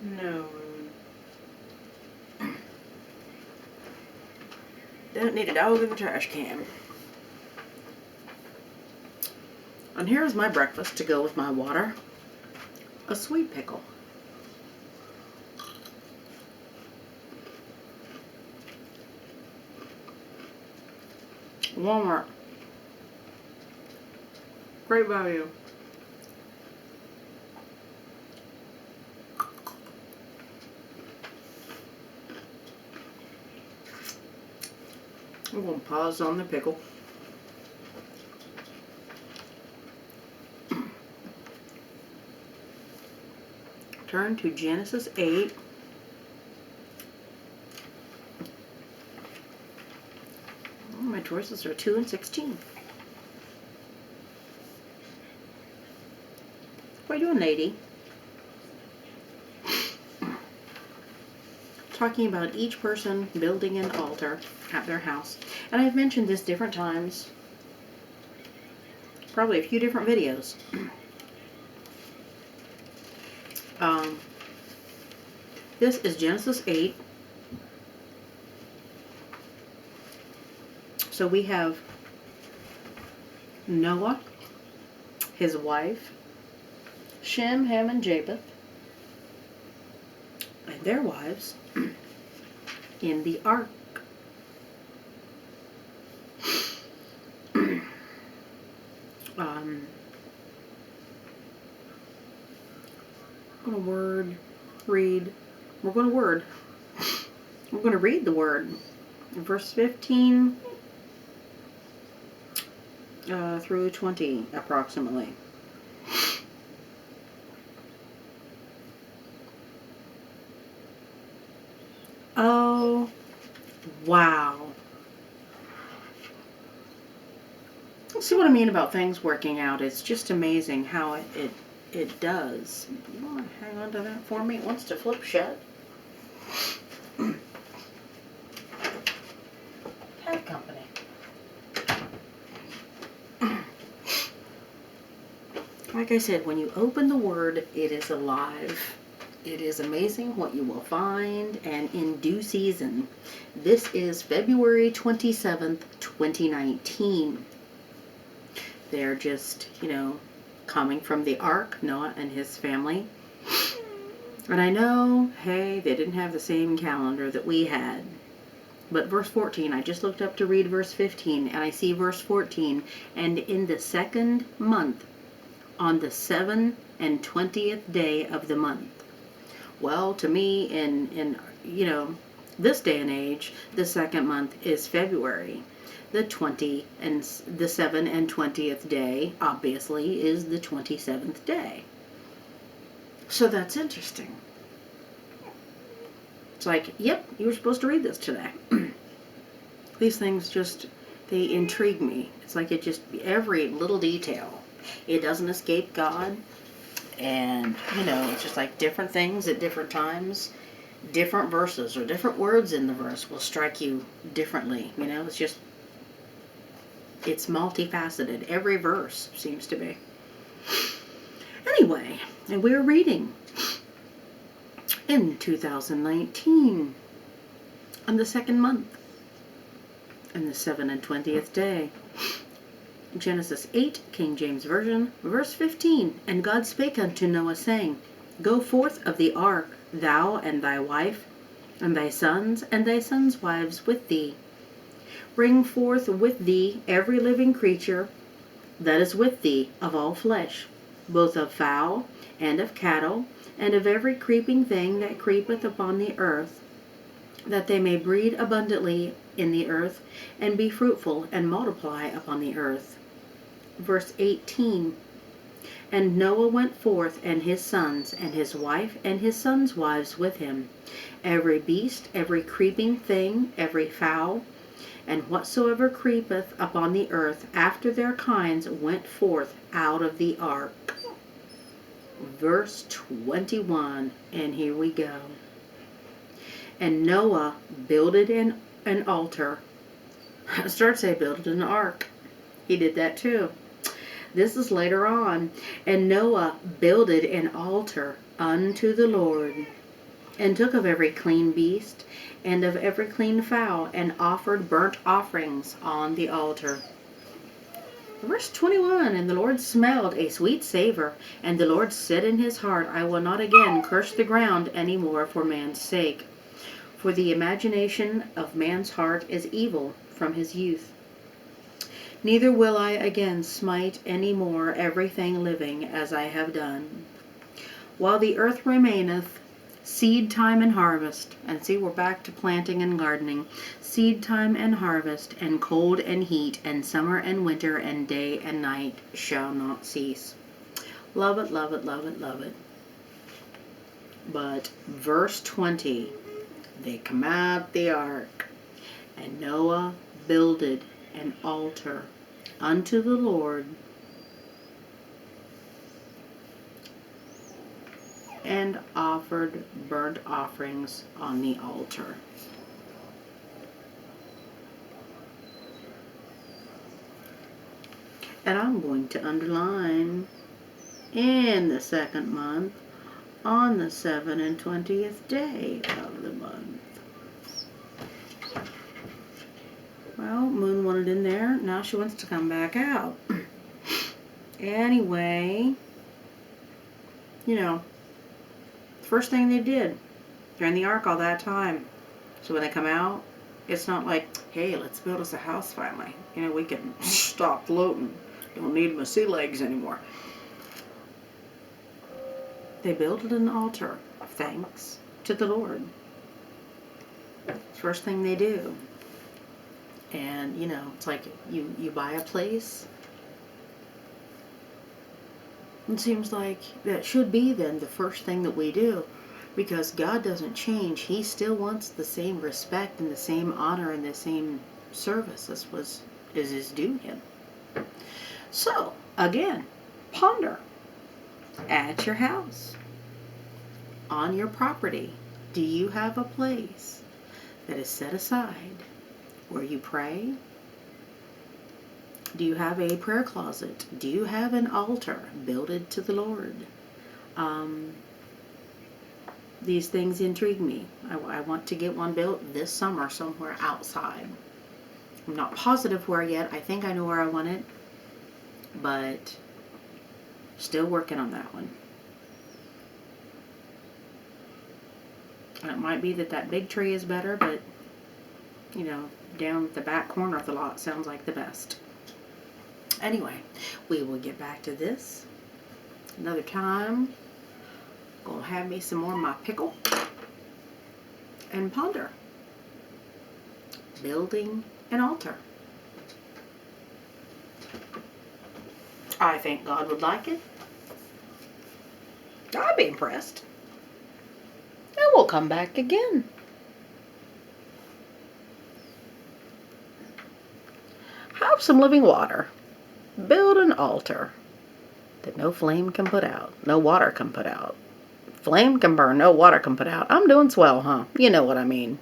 No. Don't need a dog in the trash can. And here's my breakfast to go with my water. A sweet pickle. Walmart. Great value. I'm going to pause on the pickle. Turn to Genesis 8. Oh, my choices are 2 and 16. What are you doing, lady? Talking about each person building an altar at their house. And I've mentioned this different times. Probably a few different videos. This is Genesis 8. So we have Noah, his wife, Shem, Ham, and Japheth, and their wives in the ark. I'm going to read the word. Verse 15 through 20, approximately. Oh, wow. See what I mean about things working out? It's just amazing how it does. You want to hang on to that for me? It wants to flip shut. Have company. Like I said, when you open the Word, it is alive. It is amazing what you will find, and in due season. This is February 27th, 2019. They're just, coming from the ark, Noah and his family. And I know, hey, they didn't have the same calendar that we had. But verse 14, I just looked up to read verse 15, and I see verse 14. And in the second month, on the 7th and 20th day of the month. Well, to me, in this day and age, the second month is February. The 7th and 20th day, obviously, is the 27th day. So that's interesting. It's like, yep, you were supposed to read this today. These things they intrigue me. It's like every little detail. It doesn't escape God. And, it's just like different things at different times. Different verses or different words in the verse will strike you differently. It's multifaceted. Every verse seems to be. Anyway, and we're reading in 2019 on the second month and the 7th and 20th day. Genesis 8, King James Version, verse 15. And God spake unto Noah, saying, Go forth of the ark, thou and thy wife, and thy sons wives with thee. Bring forth with thee every living creature that is with thee of all flesh, both of fowl and of cattle, and of every creeping thing that creepeth upon the earth, that they may breed abundantly in the earth, and be fruitful, and multiply upon the earth. Verse 18. And Noah went forth, and his sons, and his wife, and his sons' wives with him, every beast, every creeping thing, every fowl, and whatsoever creepeth upon the earth after their kinds went forth out of the ark. Verse 21, and here we go. And Noah builded an altar. I started to say builded an ark. He did that too. This is later on. And Noah builded an altar unto the Lord, and took of every clean beast and of every clean fowl, and offered burnt offerings on the altar. Verse 21, and the Lord smelled a sweet savor, and the Lord said in his heart, I will not again curse the ground any more for man's sake. For the imagination of man's heart is evil from his youth. Neither will I again smite any more everything living as I have done. While the earth remaineth, seed time and harvest, and see, we're back to planting and gardening, seed time and harvest, and cold and heat, and summer and winter, and day and night shall not cease. Love it, love it, love it, love it. But verse 20, they come out the ark, and Noah builded an altar unto the Lord, and offered burnt offerings on the altar. And I'm going to underline, in the second month, on the 7 and 20th day of the month. Well, Moon wanted in there. Now she wants to come back out. Anyway, you know, first thing they did, they're in the ark all that time. So when they come out, it's not like, hey, let's build us a house finally. You know, we can stop floating. Don't need my sea legs anymore. They built an altar of thanks to the Lord. First thing they do. And, you know, it's like you buy a place. It seems like that should be then the first thing that we do. Because God doesn't change. He still wants the same respect and the same honor and the same service as is due him. So, again, ponder. At your house, on your property, do you have a place that is set aside where you pray? Do you have a prayer closet? Do you have an altar builded to the Lord? These things intrigue me. I want to get one built this summer somewhere outside. I'm not positive where yet. I think I know where I want it, but still working on that one. And it might be that big tree is better, but, you know, down at the back corner of the lot sounds like the best. Anyway, we will get back to this another time. Gonna have me some more of my pickle and ponder. Building an altar. I think God would like it. I'd be impressed. And we'll come back again. Have some living water. Build an altar that no flame can put out. No water can put out. Flame can burn, no water can put out. I'm doing swell, huh? You know what I mean.